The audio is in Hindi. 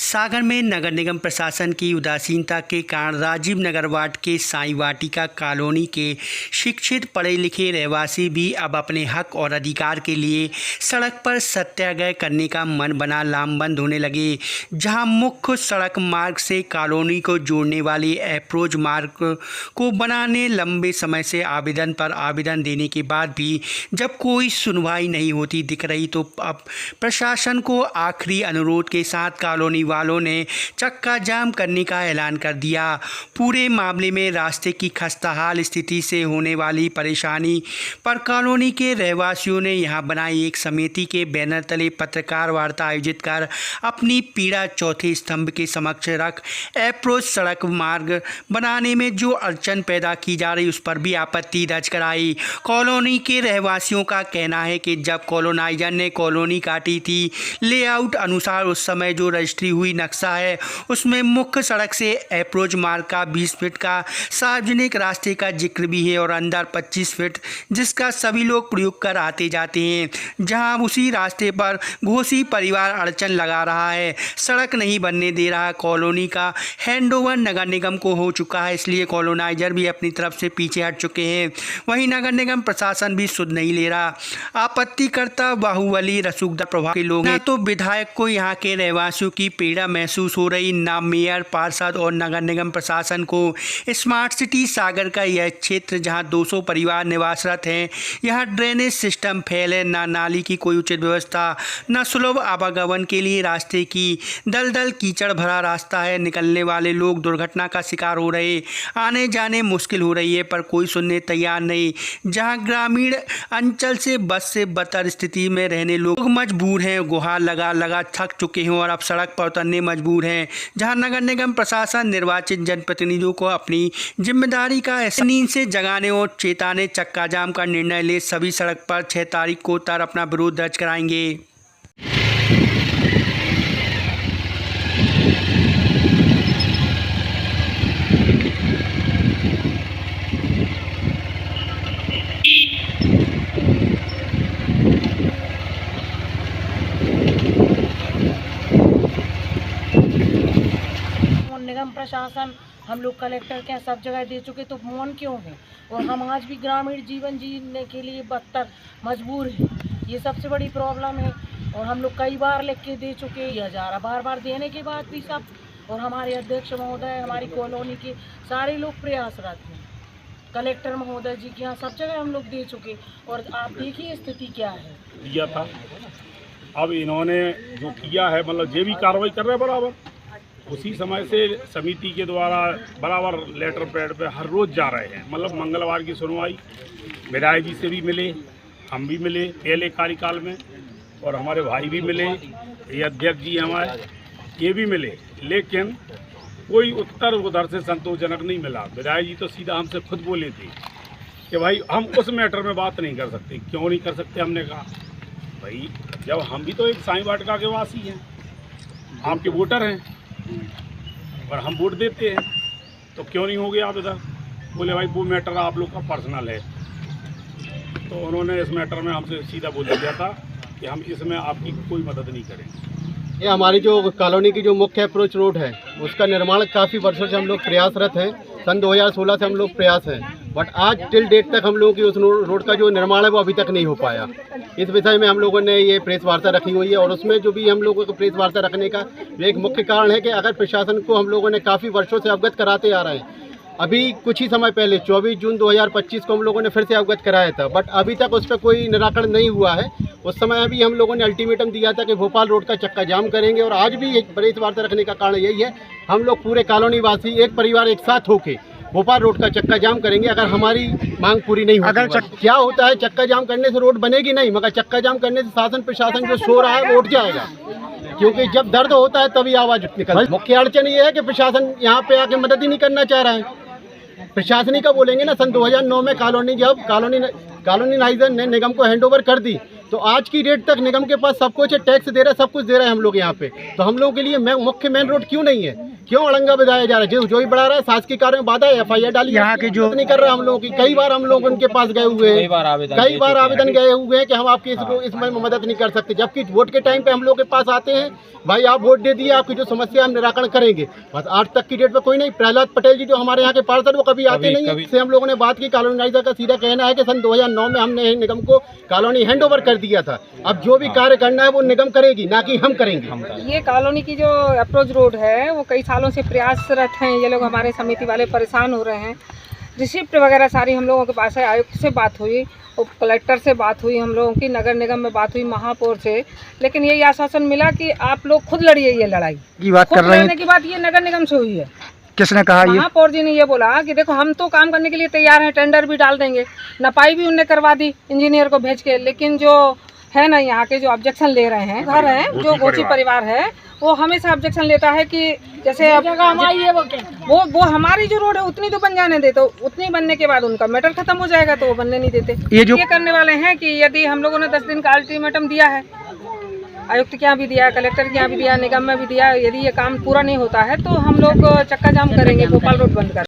सागर में नगर निगम प्रशासन की उदासीनता के कारण राजीव नगर वार्ड के साई वाटिका कॉलोनी के शिक्षित पढ़े लिखे रहवासी भी अब अपने हक और अधिकार के लिए सड़क पर सत्याग्रह करने का मन बना लामबंद होने लगे। जहां मुख्य सड़क मार्ग से कॉलोनी को जोड़ने वाले अप्रोच मार्ग को बनाने लंबे समय से आवेदन पर आवेदन देने के बाद भी जब कोई सुनवाई नहीं होती दिख रही, तो अब प्रशासन को आखिरी अनुरोध के साथ कॉलोनी वालों ने चक्का जाम करने का ऐलान कर दिया। पूरे मामले में रास्ते की खस्ताहाल स्थिति से होने वाली परेशानी पर कॉलोनी के रहवासियों ने यहां बनाई एक समिति के बैनर तले पत्रकार वार्ता आयोजित कर अपनी पीड़ा चौथे स्तंभ के समक्ष रख अप्रोच सड़क मार्ग बनाने में जो अड़चन पैदा की जा रही उस पर भी आपत्ति दर्ज कराई। कॉलोनी के रहवासियों का कहना है कि जब कॉलोनाइजर ने कॉलोनी काटी थी, लेआउट अनुसार उस समय जो रजिस्ट्री हुई नक्शा है उसमें मुख्य सड़क से अप्रोच मार्ग का 20 फीट का सार्वजनिक रास्ते का जिक्र भी है और अंदर 25 फीट जिसका सभी लोग प्रयोग कर आते जाते हैं। जहां उसी रास्ते पर घोसी परिवार अड़चन लगा रहा है, सड़क नहीं बनने दे रहा। कॉलोनी का हैंडओवर नगर निगम को हो चुका है, इसलिए कॉलोनाइजर भी अपनी तरफ से पीछे हट चुके हैं। वहीं नगर निगम प्रशासन भी सुध नहीं ले रहा। आपत्तिकर्ता बाहुबली रसूखदार प्रभाव के लोग हैं, तो विधायक को यहाँ के रहवासियों की पीड़ा महसूस हो रही। ना मेयर, पार्षद और नगर निगम प्रशासन को स्मार्ट सिटी सागर का यह क्षेत्र जहां 200 परिवार निवासरत हैं, यहाँ ड्रेनेज सिस्टम फेल है, ना नाली की कोई उचित व्यवस्था, न सुलभ आवागमन के लिए रास्ते की दलदल कीचड़ भरा रास्ता है। निकलने वाले लोग दुर्घटना का शिकार हो रहे, आने जाने मुश्किल हो रही है, पर कोई सुनने तैयार नहीं। जहाँ ग्रामीण अंचल से बस से बदतर स्थिति में रहने लोग मजबूर हैं, गुहार लगा लगा थक चुके हैं और अब सड़क पर उतरने मजबूर हैं। जहां नगर निगम प्रशासन निर्वाचित जनप्रतिनिधियों को अपनी जिम्मेदारी का नींद से जगाने और चेताने चक्का जाम का निर्णय ले सभी सड़क पर 6 तारीख को तर अपना विरोध दर्ज कराएंगे। निगम प्रशासन हम लोग कलेक्टर के सब जगह दे चुके, तो मौन क्यों है? और हम आज भी ग्रामीण जीवन जीने के लिए बदतर मजबूर हैं। ये सबसे बड़ी प्रॉब्लम है और हम लोग कई बार लिख के दे चुके। 1000 बार देने के बाद भी सब, और हमारे अध्यक्ष महोदय, हमारी कॉलोनी के सारे लोग प्रयासरत हैं। कलेक्टर महोदय जी के यहाँ सब जगह हम लोग दे चुके और आप देखिए स्थिति क्या है। दिया था, अब इन्होंने जो किया है मतलब ये भी कार्रवाई कर रहे हैं बराबर। उसी समय से समिति के द्वारा बराबर लेटर पैड पे हर रोज़ जा रहे हैं। मतलब मंगलवार की सुनवाई विधायक जी से भी मिले, हम भी मिले पहले कार्यकाल में, और हमारे भाई भी मिले, ये अध्यक्ष जी हमारे ये भी मिले, लेकिन कोई उत्तर उधर से संतोषजनक नहीं मिला। विधायक जी तो सीधा हमसे खुद बोले थे कि भाई हम उस मैटर में बात नहीं कर सकते। क्यों नहीं कर सकते? हमने कहा भाई जब हम भी तो एक साई वाटिका के वासी हैं, आपके वोटर हैं और हम वोट देते हैं, तो क्यों नहीं हो गया आप इधर? बोले भाई वो मैटर आप लोग का पर्सनल है। तो उन्होंने इस मैटर में हमसे सीधा बोल दिया था कि हम इसमें आपकी कोई मदद नहीं करेंगे। ये हमारी जो कॉलोनी की जो मुख्य अप्रोच रोड है उसका निर्माण काफ़ी वर्षों से हम लोग प्रयासरत हैं। सन 2016 से हम लोग प्रयास हैं, बट आज टिल डेट तक हम लोगों की उस रोड का जो निर्माण है वो अभी तक नहीं हो पाया। इस विषय में हम लोगों ने ये प्रेस वार्ता रखी हुई है और उसमें जो भी हम लोगों को प्रेस वार्ता रखने का एक मुख्य कारण है कि अगर प्रशासन को हम लोगों ने काफ़ी वर्षों से अवगत कराते आ रहे हैं। अभी कुछ ही समय पहले 24 जून 2025 को हम लोगों ने फिर से अवगत कराया था, बट अभी तक उस पर कोई निराकरण नहीं हुआ है। उस समय भी हम लोगों ने अल्टीमेटम दिया था कि भोपाल रोड का चक्का जाम करेंगे, और आज भी एक प्रेस वार्ता रखने का कारण यही है, हम लोग पूरे कॉलोनी वासी एक परिवार एक साथ होके भोपाल रोड का चक्का जाम करेंगे अगर हमारी मांग पूरी नहीं होती। क्या होता है, चक्का जाम करने से रोड बनेगी नहीं, मगर चक्का जाम करने से शासन प्रशासन जो सो रहा है वो उठ जाएगा, क्योंकि जब दर्द होता है तभी आवाज़ निकलती है। मुख्य अड़चन ये है कि प्रशासन यहाँ पे आके मदद ही नहीं करना चाह रहा है। प्रशासनिक का बोलेंगे ना, सन 2009 में जब कॉलोनीनाइजर ने निगम को हैंडओवर कर दी, तो आज की डेट तक निगम के पास सब कुछ है, टैक्स दे रहा है, सब कुछ दे रहा है हम लोग यहाँ पे। तो हम लोगों के लिए मुख्य मेन रोड क्यों नहीं है? क्यों अड़ंगा बजाया जा रहा है? जो भी बढ़ा रहा है शासकीय कार्य में बाधा है, FIR डाली। यहाँ के जो नहीं कर रहा हम लोगों की, कई बार हम लोग उनके पास गए हुए हैं, कई बार आवेदन गए हुए हैं कि हम आपकी इसमें मदद नहीं कर सकते, जबकि वोट के टाइम पे हम लोग के पास आते हैं, भाई आप वोट दे दिए, आपकी जो समस्या हम निराकरण करेंगे। बस आज तक की डेट पे कोई नहीं। प्रहलाद पटेल जी जो हमारे यहाँ के पार्षद, वो कभी आते नहीं है। से हम लोगों ने बात की, कॉलोनाइजर का सीधा कहना है कि सन 2009 में हमने निगम को कॉलोनी हैंडओवर कर दिया था। अब जो भी कार्य करना है वो निगम करेगी, ना कि हम करेंगे। ये कॉलोनी की जो अप्रोच रोड है वो कई सालों से प्रयासरत हैं। ये लोग हमारे समिति वाले परेशान हो रहे हैं। रिसिप्ट वगैरह सारी हम लोगों के पास है। आयुक्त से बात हुई, कलेक्टर से बात हुई, हम लोगों की नगर निगम में बात हुई, महापौर से, लेकिन यही आश्वासन मिला कि आप लोग खुद लड़िए ये लड़ाई। की बात खुद कर रहे लड़ने हैं, की बात ये नगर निगम से हुई है। किसने कहा ये? महापौर जी ने ये बोला कि देखो हम तो काम करने के लिए तैयार हैं, टेंडर भी डाल देंगे, नपाई भी उनने करवा दी इंजीनियर को भेज के, लेकिन जो है ना यहाँ के जो ऑब्जेक्शन ले रहे हैं, घर है जो गोची परिवार है, वो हमेशा ऑब्जेक्शन लेता है कि जैसे अब वो हमारी जो रोड है उतनी तो बन जाने दे, तो उतनी बनने के बाद उनका मैटर खत्म हो जाएगा, तो वो बनने नहीं देते। ये करने वाले हैं कि यदि हम लोगों ने 10 दिन का अल्टीमेटम दिया है, आयुक्त के यहाँ भी दिया, कलेक्टर के यहाँ भी दिया, निगम में भी दिया, यदि ये काम पूरा नहीं होता है तो हम लोग चक्का जाम करेंगे, भोपाल रोड बंद कर